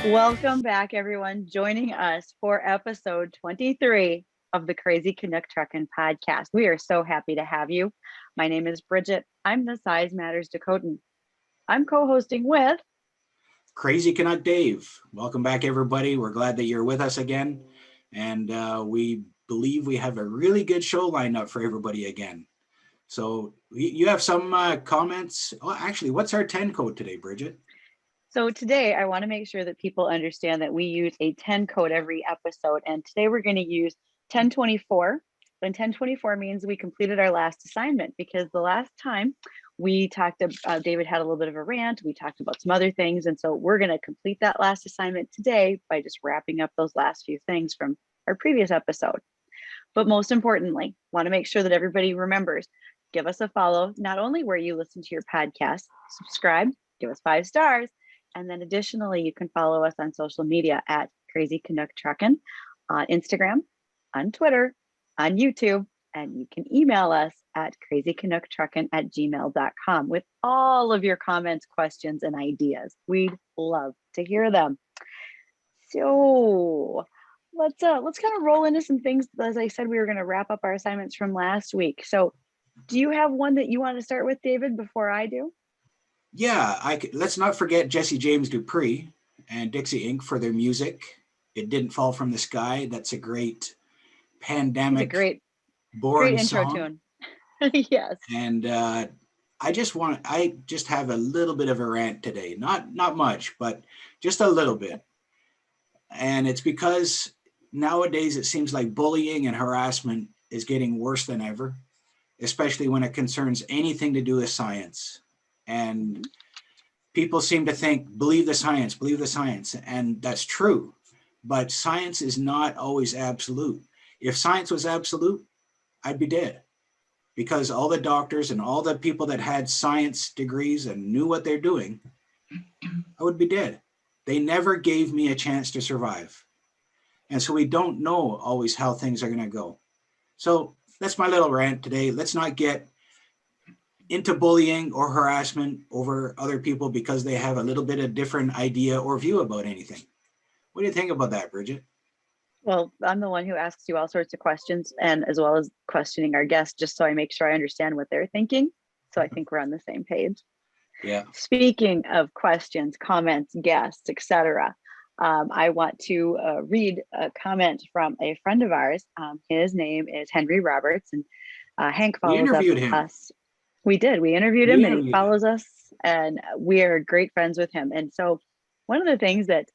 Welcome back, everyone, joining us for episode 23 of the Crazy Canuck Truckin' podcast. We are so happy to have you. My name is Bridget. I'm the Size Matters Dakotan. I'm co-hosting with Crazy Canuck Dave. Welcome back, everybody. We're glad that you're with us again. And we believe we have a really good show lined up for everybody again. So you have some comments. Oh, actually, what's our 10 code today, Bridget? So today I want to make sure that people understand that we use a 10 code every episode. And today we're going to use 1024. And 1024 means we completed our last assignment, because the last time we talked about, David had a little bit of a rant. We talked about some other things. And so we're going to complete that last assignment today by just wrapping up those last few things from our previous episode. But most importantly, want to make sure that everybody remembers, give us a follow, not only where you listen to your podcast, subscribe, give us 5 stars. And then additionally, you can follow us on social media at Crazy Canuck Truckin' on Instagram, on Twitter, on YouTube, and you can email us at crazycanucktruckin@gmail.com with all of your comments, questions, and ideas. We'd love to hear them. So let's kind of roll into some things. As I said, we were going to wrap up our assignments from last week. So do you have one that you want to start with, David, before I do? Yeah, let's not forget Jesse James Dupree and Dixie Inc. for their music. It Didn't Fall from the Sky. That's a great pandemic, great born intro song. Tune. Yes. And I just have a little bit of a rant today. Not much, but just a little bit. And it's because nowadays it seems like bullying and harassment is getting worse than ever, especially when it concerns anything to do with science. And people seem to think, believe the science. And that's true. But science is not always absolute. If science was absolute, I'd be dead. Because all the doctors and all the people that had science degrees and knew what they're doing, I would be dead. They never gave me a chance to survive. And so we don't know always how things are going to go. So that's my little rant today. Let's not get into bullying or harassment over other people because they have a little bit of different idea or view about anything. What do you think about that, Bridget? Well, I'm the one who asks you all sorts of questions, and as well as questioning our guests, just so I make sure I understand what they're thinking. So I think we're on the same page. Yeah. Speaking of questions, comments, guests, etc., I want to read a comment from a friend of ours. His name is Henry Roberts, and Hank follows up with us. We did. We interviewed him, and he follows us, and we are great friends with him. And so one of the things that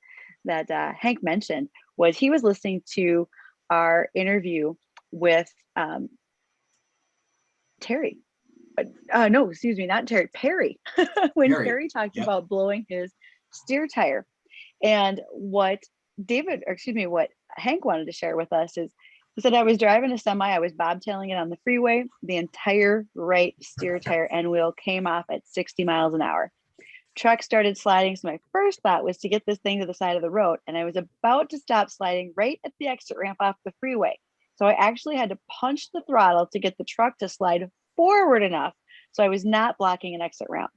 Hank mentioned was he was listening to our interview with Terry. No, excuse me, not Terry, Perry. When Perry talked about blowing his steer tire. And what Hank wanted to share with us is, he said, I was driving a semi, I was bobtailing it on the freeway. The entire right steer tire end wheel came off at 60 miles an hour. Truck started sliding. So my first thought was to get this thing to the side of the road. And I was about to stop sliding right at the exit ramp off the freeway. So I actually had to punch the throttle to get the truck to slide forward enough so I was not blocking an exit ramp.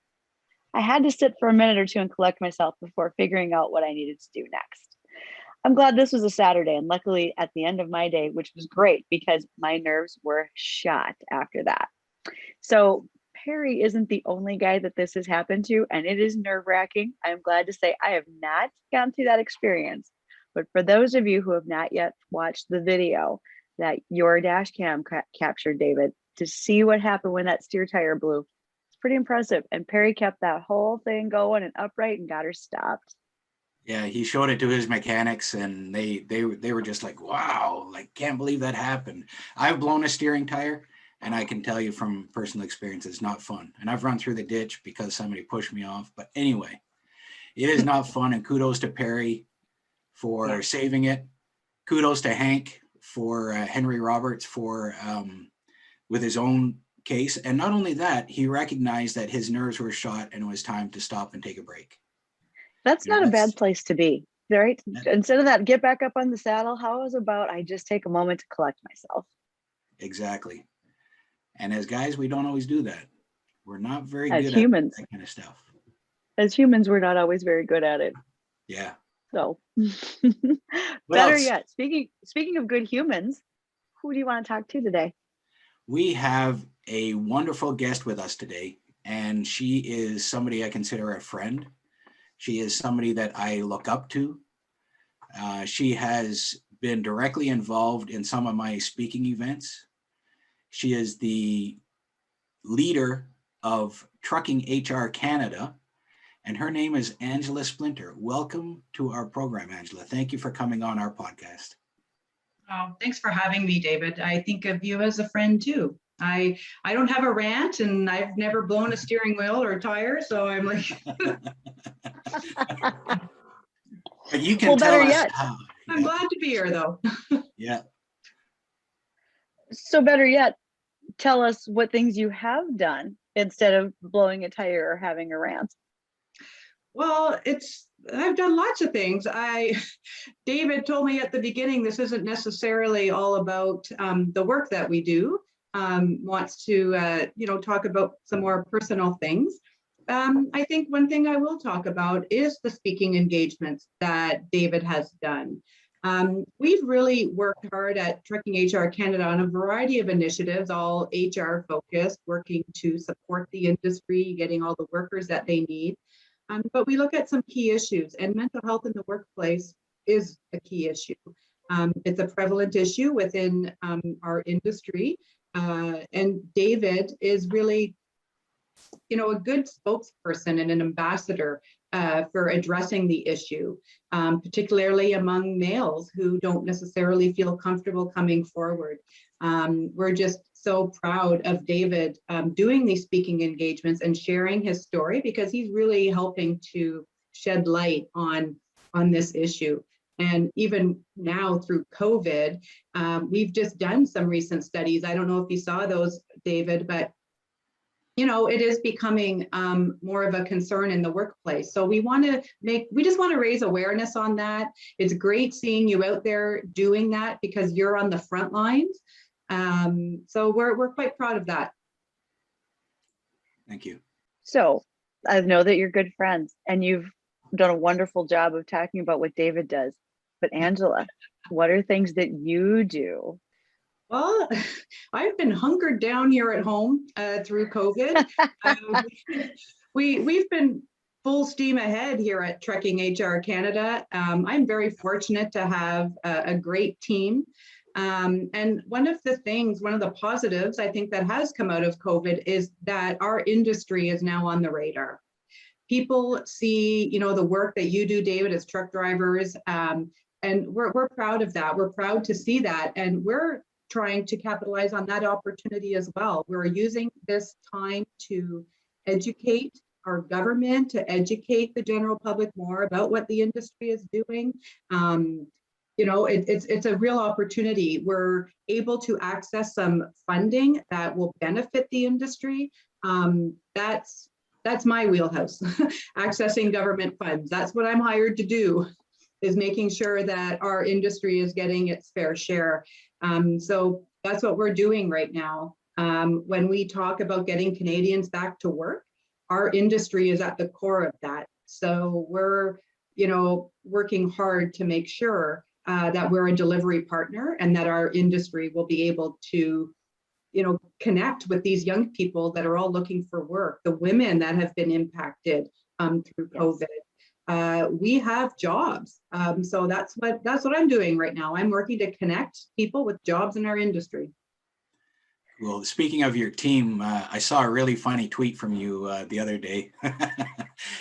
I had to sit for a minute or two and collect myself before figuring out what I needed to do next. I'm glad this was a Saturday, and luckily at the end of my day, which was great because my nerves were shot after that. So Perry isn't the only guy that this has happened to, and it is nerve-wracking. I'm glad to say I have not gone through that experience. But for those of you who have not yet watched the video that your dash cam captured, David, to see what happened when that steer tire blew, it's pretty impressive. And Perry kept that whole thing going and upright and got her stopped. Yeah, he showed it to his mechanics, and they were just like, wow, like, can't believe that happened. I've blown a steering tire, and I can tell you from personal experience, it's not fun. And I've run through the ditch because somebody pushed me off. But anyway, it is not fun. And kudos to Perry for saving it. Kudos to Hank for Henry Roberts for with his own case. And not only that, he recognized that his nerves were shot and it was time to stop and take a break. That's not a bad place to be, right? Instead of that, get back up on the saddle. How is about I just take a moment to collect myself? Exactly. And as guys, we don't always do that. We're not very good at that kind of stuff. As humans, we're not always very good at it. Yeah. So What better else? yet, speaking of good humans, who do you want to talk to today? We have a wonderful guest with us today, and she is somebody I consider a friend. She is somebody that I look up to. She has been directly involved in some of my speaking events. She is the leader of Trucking HR Canada, and her name is Angela Splinter. Welcome to our program, Angela. Thank you for coming on our podcast. Oh, thanks for having me, David. I think of you as a friend too. I don't have a rant, and I've never blown a steering wheel or a tire, so I'm like. But you can Well, tell better us yet. how. I'm glad to be here, though. Yeah. So better yet, tell us what things you have done instead of blowing a tire or having a rant. Well, I've done lots of things. David told me at the beginning, this isn't necessarily all about the work that we do. Wants to, talk about some more personal things. I think one thing I will talk about is the speaking engagements that David has done. We've really worked hard at Trucking HR Canada on a variety of initiatives, all HR focused, working to support the industry, getting all the workers that they need. But we look at some key issues, and mental health in the workplace is a key issue. It's a prevalent issue within our industry. And David is really, a good spokesperson and an ambassador for addressing the issue, particularly among males who don't necessarily feel comfortable coming forward. We're just so proud of David doing these speaking engagements and sharing his story, because he's really helping to shed light on this issue. And even now through COVID, we've just done some recent studies. I don't know if you saw those, David, but it is becoming more of a concern in the workplace. So we just want to raise awareness on that. It's great seeing you out there doing that, because you're on the front lines. So we're quite proud of that. Thank you. So I know that you're good friends and you've done a wonderful job of talking about what David does. But Angela, what are things that you do? Well, I've been hunkered down here at home through COVID. We've been full steam ahead here at Trucking HR Canada. I'm very fortunate to have a great team. And one of the positives I think that has come out of COVID is that our industry is now on the radar. People see, the work that you do, David, as truck drivers, and we're proud of that. We're proud to see that, and we're trying to capitalize on that opportunity as well. We're using this time to educate our government, to educate the general public more about what the industry is doing. It's a real opportunity. We're able to access some funding that will benefit the industry. That's my wheelhouse, accessing government funds. That's what I'm hired to do, is making sure that our industry is getting its fair share. So that's what we're doing right now. When we talk about getting Canadians back to work, our industry is at the core of that. So we're, working hard to make sure that we're a delivery partner, and that our industry will be able to, connect with these young people that are all looking for work, the women that have been impacted through COVID. We have jobs. So that's what I'm doing right now. I'm working to connect people with jobs in our industry. Well, speaking of your team, I saw a really funny tweet from you the other day.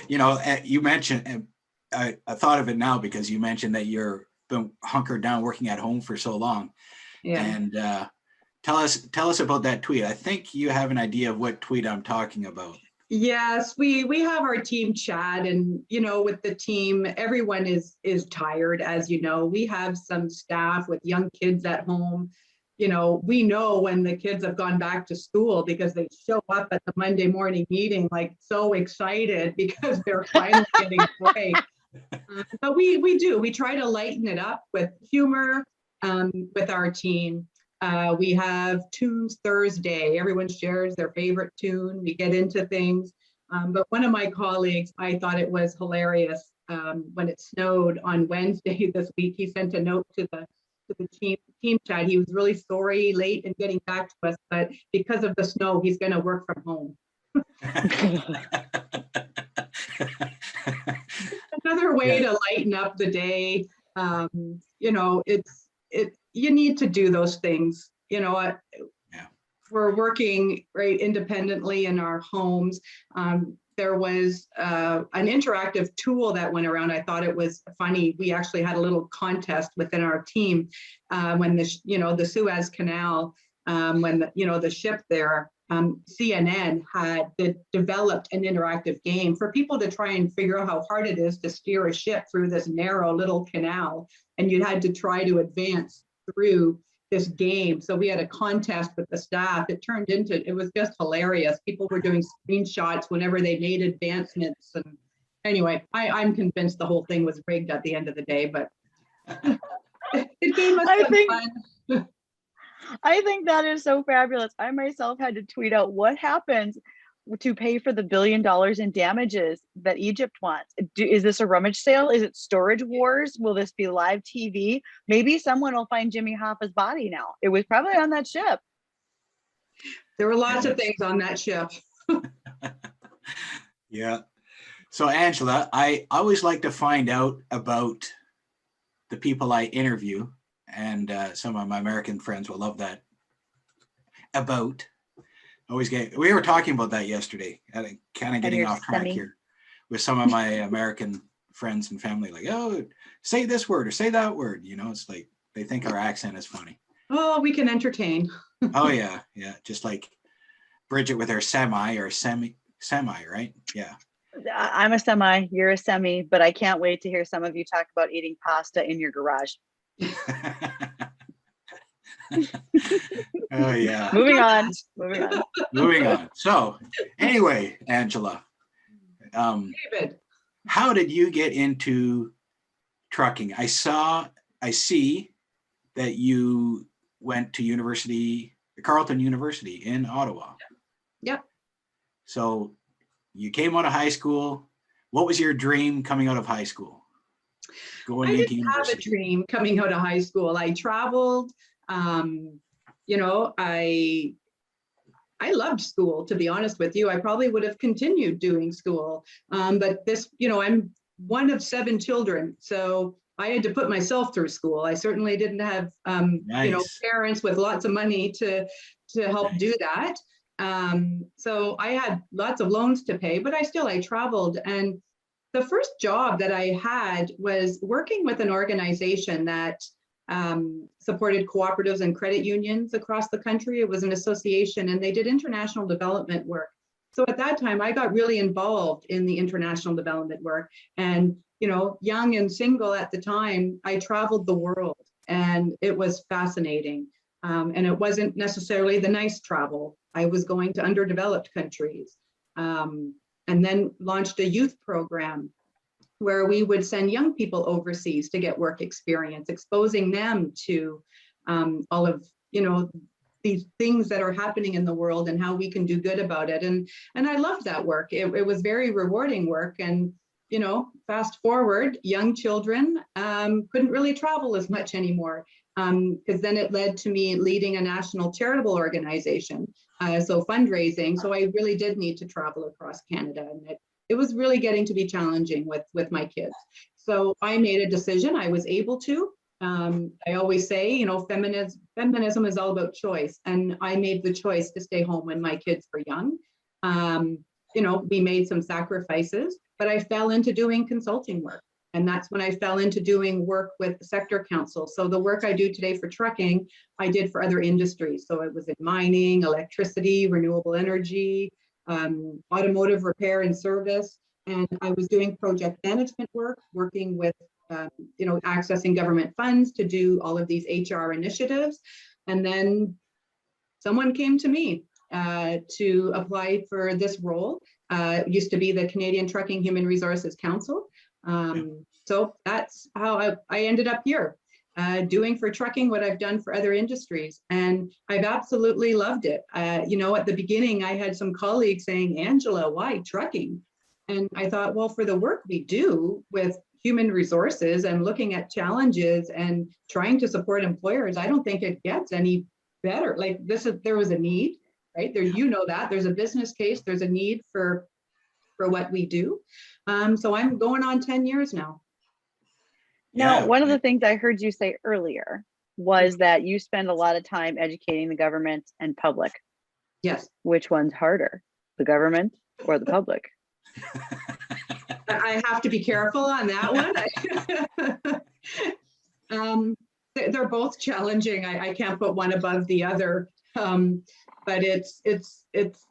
You mentioned, I thought of it now because you mentioned that you're been hunkered down working at home for so long. Yeah. And tell us about that tweet. I think you have an idea of what tweet I'm talking about. Yes, we have our team chat, and with the team, everyone is tired, as you know. We have some staff with young kids at home. We know when the kids have gone back to school, because they show up at the Monday morning meeting like so excited because they're finally getting a break. But we try to lighten it up with humor with our team. We have Tunes Thursday. Everyone shares their favorite tune. We get into things. But one of my colleagues, I thought it was hilarious. when it snowed on Wednesday this week. He sent a note to the team chat. He was really sorry, late in getting back to us, but because of the snow, he's going to work from home. Another way to lighten up the day. You know, you need to do those things. You know, we're working right independently in our homes. There was an interactive tool that went around. I thought it was funny. We actually had a little contest within our team when the Suez Canal, when the ship there, CNN had developed an interactive game for people to try and figure out how hard it is to steer a ship through this narrow little canal, and you had to try to advance through this game. So we had a contest with the staff. It was just hilarious. People were doing screenshots whenever they made advancements. And anyway, I'm convinced the whole thing was rigged at the end of the day, but it gave us some fun. I think that is so fabulous. I myself had to tweet out what happens to pay for the $1 billion in damages that Egypt wants. Is this a rummage sale? Is it storage wars? Will this be live TV? Maybe someone will find Jimmy Hoffa's body now. It was probably on that ship. There were lots of things on that ship. Yeah. So Angela, I always like to find out about the people I interview, and some of my American friends will love that. We were talking about that yesterday, kind of getting off track here with some of my American friends and family, like, oh, say this word or say that word. You know, it's like they think our accent is funny. Oh, we can entertain. Oh, yeah. Yeah. Just like Bridget with her semi, right? Yeah. I'm a semi, you're a semi, but I can't wait to hear some of you talk about eating pasta in your garage. Oh, yeah. Moving on. So anyway, Angela, David, how did you get into trucking? I see that you went to Carleton University in Ottawa. Yeah. So you came out of high school. What was your dream coming out of high school? I didn't have a dream coming out of high school. I traveled. I loved school, to be honest with you. I probably would have continued doing school. But I'm one of 7 children. So I had to put myself through school. I certainly didn't have, parents with lots of money to help do that. So I had lots of loans to pay, but I traveled. And the first job that I had was working with an organization that supported cooperatives and credit unions across the country. It was an association, and they did international development work. So at that time, I got really involved in the international development work. And, young and single at the time, I traveled the world, and it was fascinating. And it wasn't necessarily the nice travel. I was going to underdeveloped countries, and then launched a youth program where we would send young people overseas to get work experience, exposing them to all of, these things that are happening in the world and how we can do good about it. And I loved that work. It was very rewarding work. And, fast forward, young children couldn't really travel as much anymore, because then it led to me leading a national charitable organization. So fundraising. So I really did need to travel across Canada, and it was really getting to be challenging with my kids. So I made a decision. I was able to. I always say, feminism is all about choice. And I made the choice to stay home when my kids were young. We made some sacrifices, but I fell into doing consulting work. And that's when I fell into doing work with the sector council. So the work I do today for trucking, I did for other industries. So it was in mining, electricity, renewable energy, automotive repair and service. And I was doing project management work, working with, accessing government funds to do all of these HR initiatives. And then someone came to me to apply for this role. It used to be the Canadian Trucking Human Resources Council. So that's how I ended up here, doing for trucking what I've done for other industries. And I've absolutely loved it. At the beginning, I had some colleagues saying, Angela, why trucking? And I thought, well, for the work we do with human resources and looking at challenges and trying to support employers, I don't think it gets any better. Like there was a need, right? There, you know that there's a business case, there's a need for what we do. So I'm going on 10 years now. Now, one of the things I heard you say earlier was that you spend a lot of time educating the government and public. Yes. Which one's harder, the government or the public? I have to be careful on that one. They're both challenging. I can't put one above the other, but it's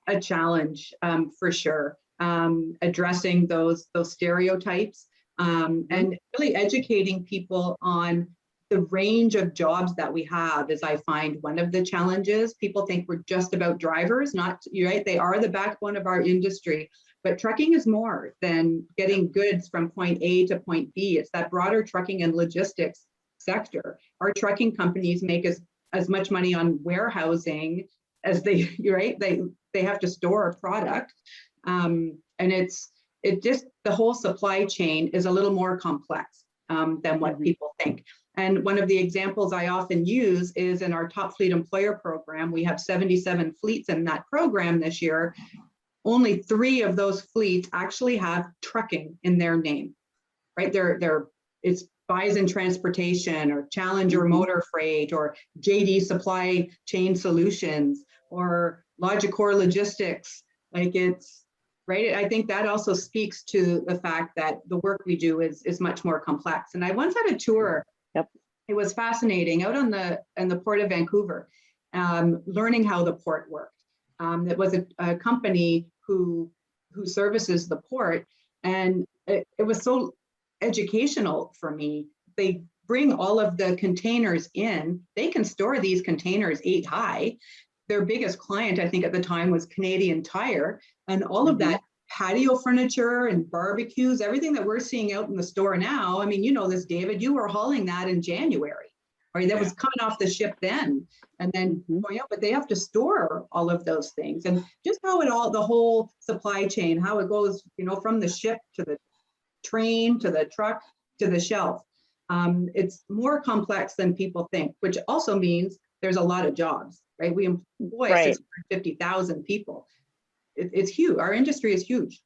a challenge for sure. Addressing those stereotypes and really educating people on the range of jobs that we have is, I find, one of the challenges. People think we're just about drivers, not, you're right, they are the backbone of our industry, but trucking is more than getting goods from point A to point B. It's that broader trucking and logistics sector. Our trucking companies make as much money on warehousing as they, you're right, they have to store a product. And it just, the whole supply chain is a little more complex than what people think. And one of the examples I often use is in our Top Fleet Employer program. We have 77 fleets in that program this year. Only 3 of those fleets actually have trucking in their name, right? It's Bison Transportation or Challenger Motor Freight or JD Supply Chain Solutions or Logicor Logistics. Like, it's, right? I think that also speaks to the fact that the work we do is much more complex. And I once had a tour. Yep. It was fascinating out in the Port of Vancouver, learning how the port worked. It was a company who services the port, and it was so educational for me. They bring all of the containers in. They can store these containers 8 high. Their biggest client, I think at the time, was Canadian Tire, and all of that patio furniture and barbecues, everything that we're seeing out in the store now. I mean, you know this, David, you were hauling that in January, right? That was coming off the ship then, and then going out, but they have to store all of those things. And just how the whole supply chain, how it goes, you know, from the ship to the train, to the truck, to the shelf. It's more complex than people think, which also means there's a lot of jobs, right? We employ 650,000 people. It's huge. Our industry is huge.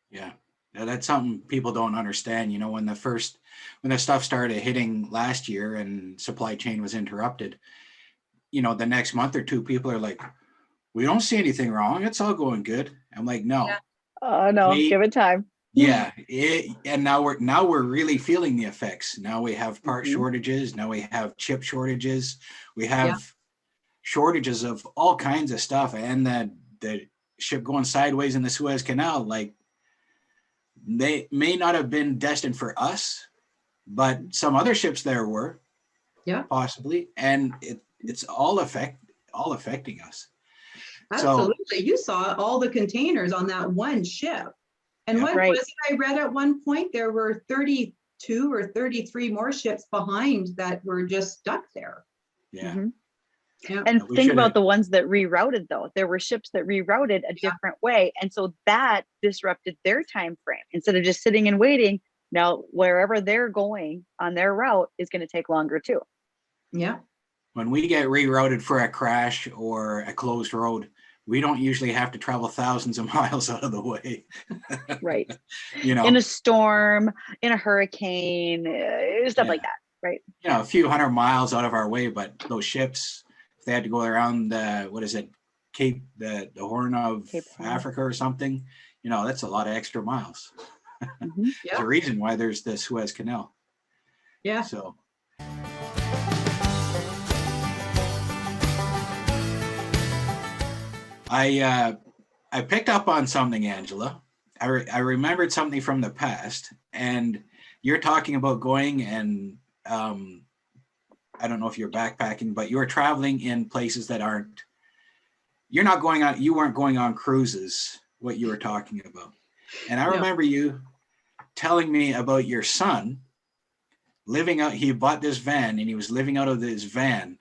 Yeah, that's something people don't understand. You know, when the stuff started hitting last year and supply chain was interrupted, you know, the next month or two, people are like, we don't see anything wrong. It's all going good. I'm like, no. Oh no, give it time. Yeah, and now we're really feeling the effects. Now we have part shortages. Now we have chip shortages. We have shortages of all kinds of stuff, and the ship going sideways in the Suez Canal. Like, they may not have been destined for us, but some other ships there were, possibly, and it's all affecting us. Absolutely, so, you saw all the containers on that one ship. And what was it I read at one point? There were 32 or 33 more ships behind that were just stuck there. Yeah. Yeah. And think about the ones that rerouted, though. There were ships that rerouted a different way. And so that disrupted their time frame. Instead of just sitting and waiting, now wherever they're going on their route is going to take longer too. Yeah. When we get rerouted for a crash or a closed road, we don't usually have to travel thousands of miles out of the way. Right. You know, in a storm, in a hurricane, stuff like that. Right. You know, a few hundred miles out of our way, but those ships, if they had to go around Cape, the Horn of Africa or something, you know, that's a lot of extra miles. There's a reason why there's the Suez Canal. Yeah. So. I picked up on something, Angela. I remembered something from the past, and you're talking about going and I don't know if you're backpacking, but you're traveling in places that you weren't going on cruises, what you were talking about. And I remember you telling me about your son he bought this van and he was living out of this van.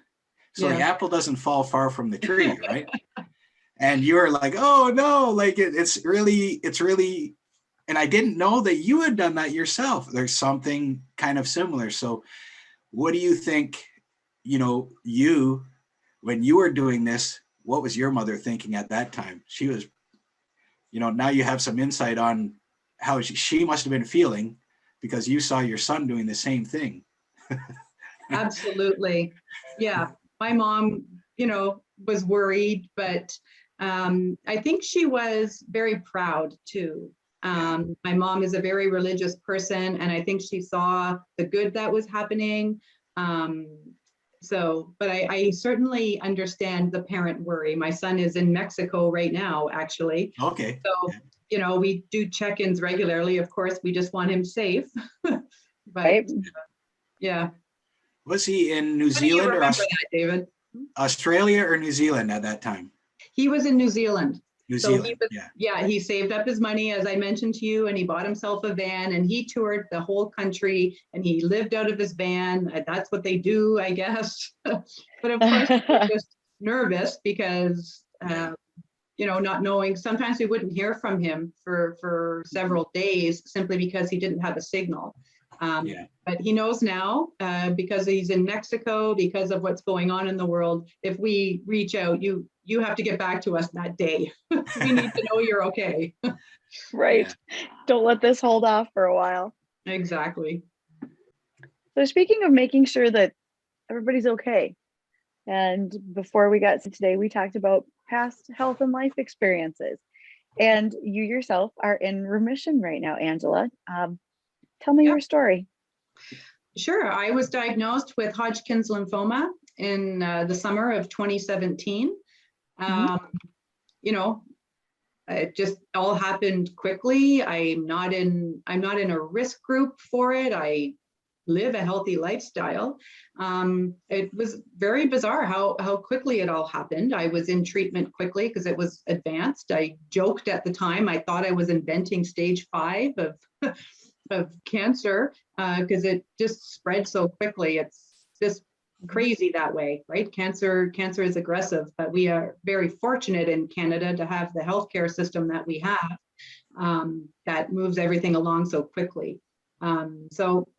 So the apple doesn't fall far from the tree, right? And you were like, oh no, like it's really And I didn't know that you had done that yourself. There's something kind of similar. So what do you think, when you were doing this, what was your mother thinking at that time? She was, now you have some insight on how she must have been feeling because you saw your son doing the same thing. Absolutely. Yeah. My mom, was worried, but I think she was very proud too. My mom is a very religious person, and I think she saw the good that was happening. But I certainly understand the parent worry. My son is in Mexico right now, actually. Okay. So, we do check-ins regularly. Of course, we just want him safe. But Right. yeah. Was he in New How do you Zealand or remember that, David? Australia or New Zealand at that time? He was in New Zealand. New So Zealand, he saved up his money, as I mentioned to you, and he bought himself a van, and he toured the whole country, and he lived out of his van. That's what they do, I guess. But of course, we were just nervous because, not knowing, sometimes we wouldn't hear from him for several days simply because he didn't have a signal. But he knows now because he's in Mexico, because of what's going on in the world. If we reach out, you have to get back to us that day. We need to know you're okay. Right. Don't let this hold off for a while. Exactly. So speaking of making sure that everybody's okay, and before we got to today, we talked about past health and life experiences. And you yourself are in remission right now, Angela. Tell me your story. Sure. I was diagnosed with Hodgkin's lymphoma in the summer of 2017. It just all happened quickly. I'm not in a risk group for it. I live a healthy lifestyle. It was very bizarre how quickly it all happened. I was in treatment quickly because it was advanced. I joked at the time, I thought I was inventing stage 5 of cancer because it just spread so quickly. It's just crazy that way, right? Cancer is aggressive, but we are very fortunate in Canada to have the healthcare system that we have that moves everything along so quickly. So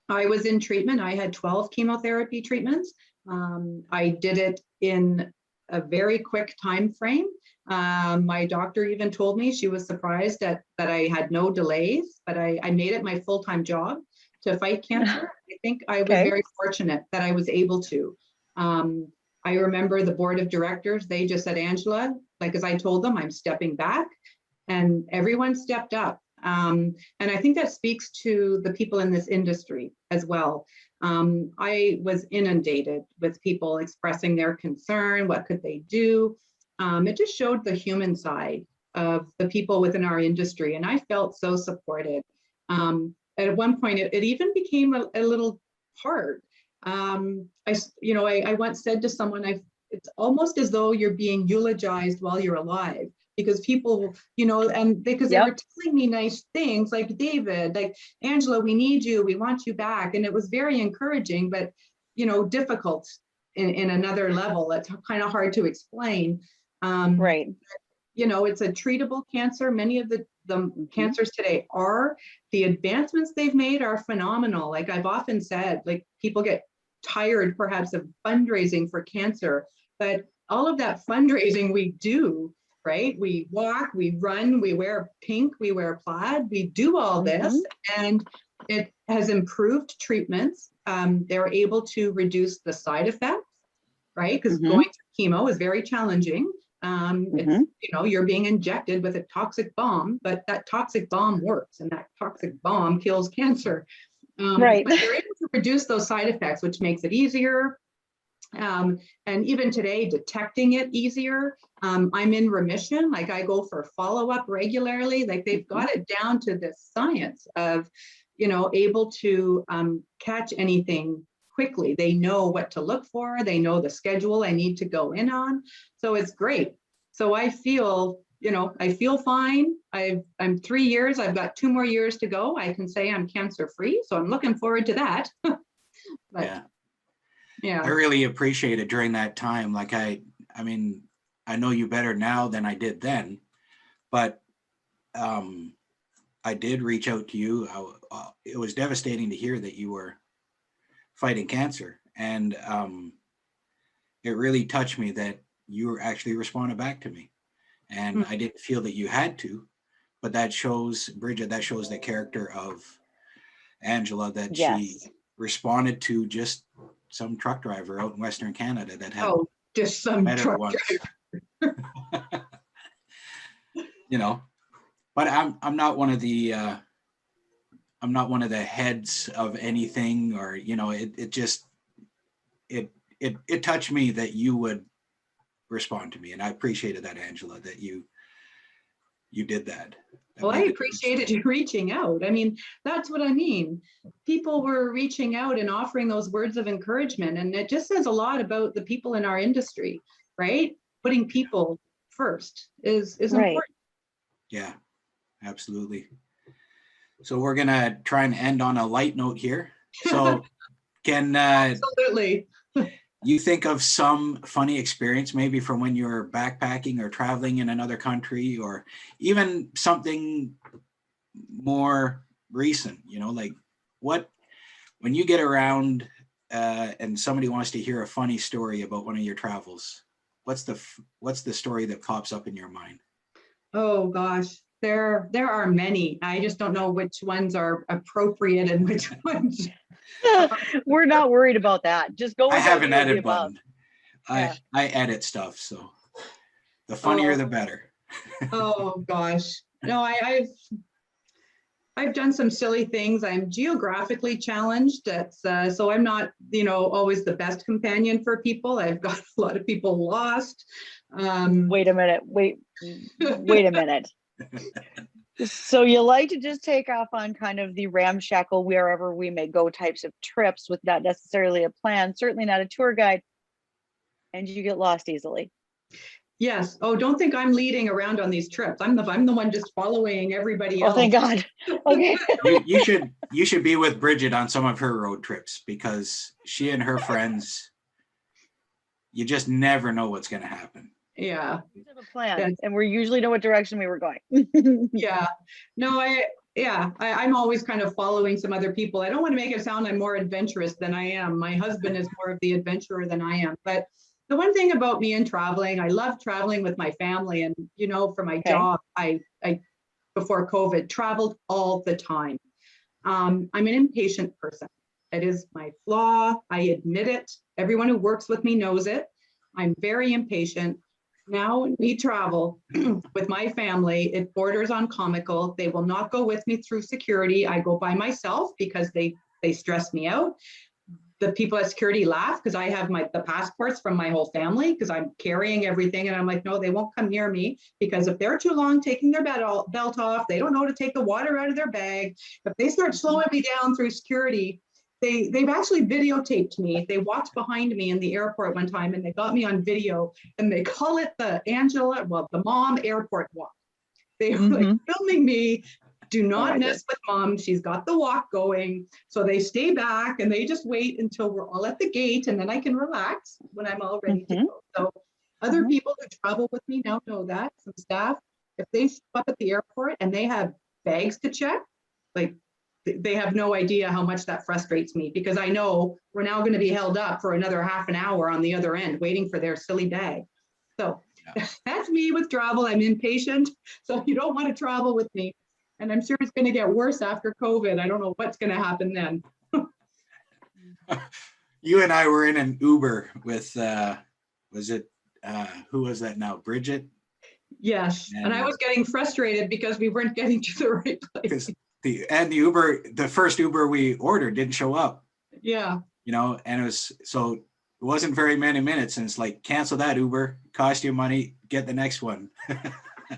I was in treatment. I had 12 chemotherapy treatments. I did it in a very quick time frame. My doctor even told me she was surprised that I had no delays, but I made it my full-time job to fight cancer. I think I was very fortunate that I was able to. I remember the board of directors, they just said, Angela, as I told them, I'm stepping back, and everyone stepped up. And I think that speaks to the people in this industry as well. I was inundated with people expressing their concern. What could they do? It just showed the human side of the people within our industry, and I felt so supported. At one point, it even became a little hard. I once said to someone, it's almost as though you're being eulogized while you're alive, because people, and because they were telling me nice things like, David, like, Angela, we need you, we want you back. And it was very encouraging, but, difficult in another level. It's kind of hard to explain. Right. It's a treatable cancer. Many of the cancers today are. The advancements they've made are phenomenal. Like I've often said, like people get tired perhaps of fundraising for cancer, but all of that fundraising we do, right? We walk, we run, we wear pink, we wear plaid, we do all this, and it has improved treatments. They're able to reduce the side effects, right? Because going through chemo is very challenging. It's, you're being injected with a toxic bomb, but that toxic bomb works, and that toxic bomb kills cancer. Right. But they're able to reduce those side effects, which makes it easier. And even today, detecting it easier. I'm in remission. Like I go for follow-up regularly. Like they've got it down to this science of, able to catch anything quickly. They know what to look for. They know the schedule I need to go in on. So it's great. So I feel, fine. I'm 3 years. I've got 2 more years to go. I can say I'm cancer-free. So I'm looking forward to that. But, yeah. I really appreciate it during that time. Like I mean, I know you better now than I did then, but I did reach out to you. It was devastating to hear that you were fighting cancer, and it really touched me that you actually responded back to me. And I didn't feel that you had to, but that shows, Bridget, that shows the character of Angela, that she Yes. responded to just some truck driver out in Western Canada that had just some met her truck once. driver. You know, but I'm not one of the I'm not one of the heads of anything, or you know, it just it touched me that you would respond to me, and I appreciated that, Angela, that you did that. Well, I appreciated you reaching out. I mean, that's what I mean. People were reaching out and offering those words of encouragement, and it just says a lot about the people in our industry, right? Putting people first is Right. important. Yeah, absolutely. So we're gonna try and end on a light note here. So can Absolutely. you think of some funny experience maybe from when you were backpacking or traveling in another country, or even something more recent, you know, like what, when you get around and somebody wants to hear a funny story about one of your travels, what's the story that pops up in your mind? Oh gosh, there are many. I just don't know which ones are appropriate and which ones. We're not worried about that. Just go with I have an any of the edit above. button. Yeah. I edit stuff, so the funnier the better. Oh gosh. No, I've done some silly things. I'm geographically challenged. That's so I'm not, always the best companion for people. I've got a lot of people lost. Wait a minute. Wait a minute. So you like to just take off on kind of the ramshackle wherever we may go types of trips with not necessarily a plan, certainly not a tour guide, and you get lost easily. Yes. Oh, don't think I'm leading around on these trips. I'm the one just following everybody else. Oh, thank God. Okay. You should be with Bridget on some of her road trips, because she and her friends, you just never know what's going to happen. Yeah. We have a plan, and we usually know what direction we were going. Yeah. No, I'm always kind of following some other people. I don't want to make it sound I'm more adventurous than I am. My husband is more of the adventurer than I am. But the one thing about me and traveling, I love traveling with my family. And, for my job, I before COVID, traveled all the time. I'm an impatient person. It is my flaw. I admit it. Everyone who works with me knows it. I'm very impatient. Now, when we travel with my family, it borders on comical. They will not go with me through security. I go by myself because they stress me out. The people at security laugh because I have the passports from my whole family because I'm carrying everything. And I'm like, no, they won't come near me, because if they're too long taking their belt off, they don't know to take the water out of their bag. If they start slowing me down through security, they've actually videotaped me. They walked behind me in the airport one time and they got me on video, and they call it the mom airport walk. They were like filming me. Do not mess with mom. She's got the walk going. So they stay back and they just wait until we're all at the gate, and then I can relax when I'm all ready to go. So other people who travel with me now know that. Some staff, if they show up at the airport and they have bags to check, like they have no idea how much that frustrates me, because I know we're now going to be held up for another half an hour on the other end waiting for their silly bag. So that's me with travel. I'm impatient. So you don't want to travel with me. And I'm sure it's going to get worse after COVID. I don't know what's going to happen then. You and I were in an Uber with, who was that now? Bridget? Yes. And I was getting frustrated because we weren't getting to the right place. The first Uber we ordered didn't show up. Yeah. And it wasn't very many minutes, and it's like, cancel that Uber, cost you money, get the next one.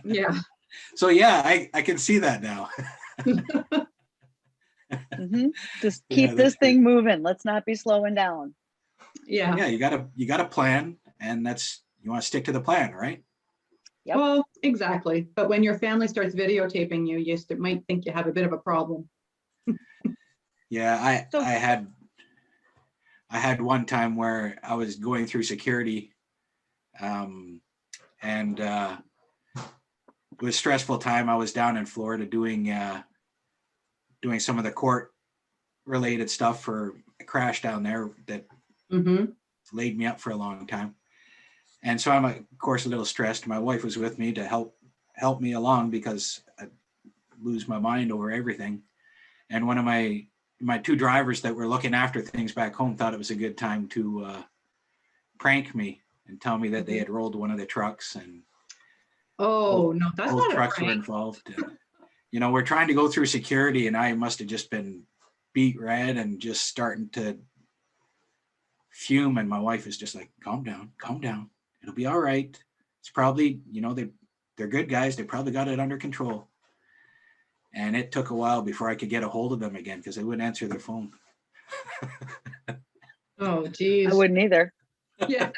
Yeah. So yeah, I can see that now. Just keep this thing moving. Let's not be slowing down. Yeah. Yeah, you got a plan, and you want to stick to the plan, right? Yep. Well, exactly. But when your family starts videotaping you, you might think you have a bit of a problem. Yeah, I had one time where I was going through security, and it was a stressful time. I was down in Florida doing doing some of the court related stuff for a crash down there that laid me up for a long time. And so I'm, of course, a little stressed. My wife was with me to help me along because I lose my mind over everything. And one of my two drivers that were looking after things back home thought it was a good time to prank me and tell me that they had rolled one of the trucks, and no, that's both not trucks a were prank. involved. And, we're trying to go through security, and I must have just been beat red and just starting to fume. And my wife is just like, calm down, it'll be all right. It's probably, they're good guys, they probably got it under control. And it took a while before I could get a hold of them again because they wouldn't answer their phone. Oh, geez. I wouldn't either. Yeah.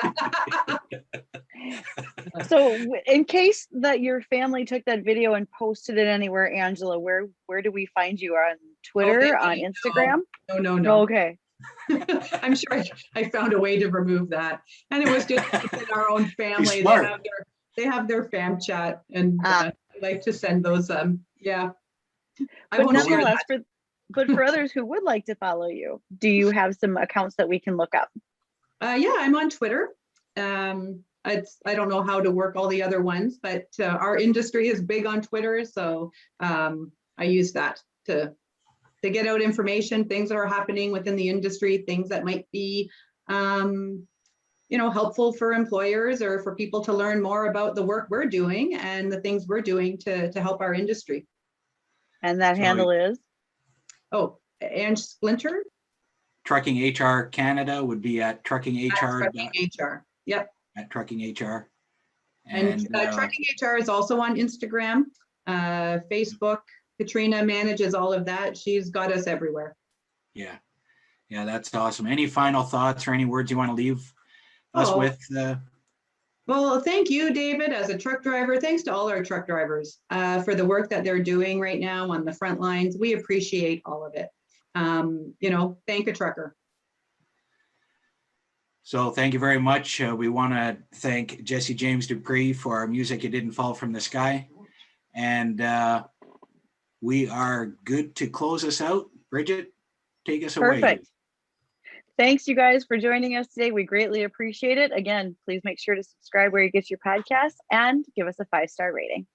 So in case that your family took that video and posted it anywhere, Angela, where do we find you? On Twitter, on Instagram? No. Okay. I'm sure I found a way to remove that. And it was just within our own family. They have their fam chat, and I like to send those. Yeah. I But won't share nonetheless, that. but for others who would like to follow you, do you have some accounts that we can look up? Yeah, I'm on Twitter. I don't know how to work all the other ones, but our industry is big on Twitter, so I use that to get out information, things that are happening within the industry, things that might be helpful for employers or for people to learn more about the work we're doing and the things we're doing to help our industry. And that handle is? And Splinter. Trucking HR Canada would be at Trucking HR. Trucking HR. Yep. At Trucking HR. And Trucking HR is also on Instagram, Facebook. Katrina manages all of that. She's got us everywhere. Yeah, that's awesome. Any final thoughts or any words you want to leave us with? Well, thank you, David, as a truck driver. Thanks to all our truck drivers for the work that they're doing right now on the front lines. We appreciate all of it. Thank a trucker. So thank you very much. We want to thank Jesse James Dupree for our music, It Didn't Fall From the Sky. And we are good to close us out. Bridget, take us away. Perfect. Thanks, you guys, for joining us today. We greatly appreciate it. Again, please make sure to subscribe where you get your podcasts and give us a 5-star rating.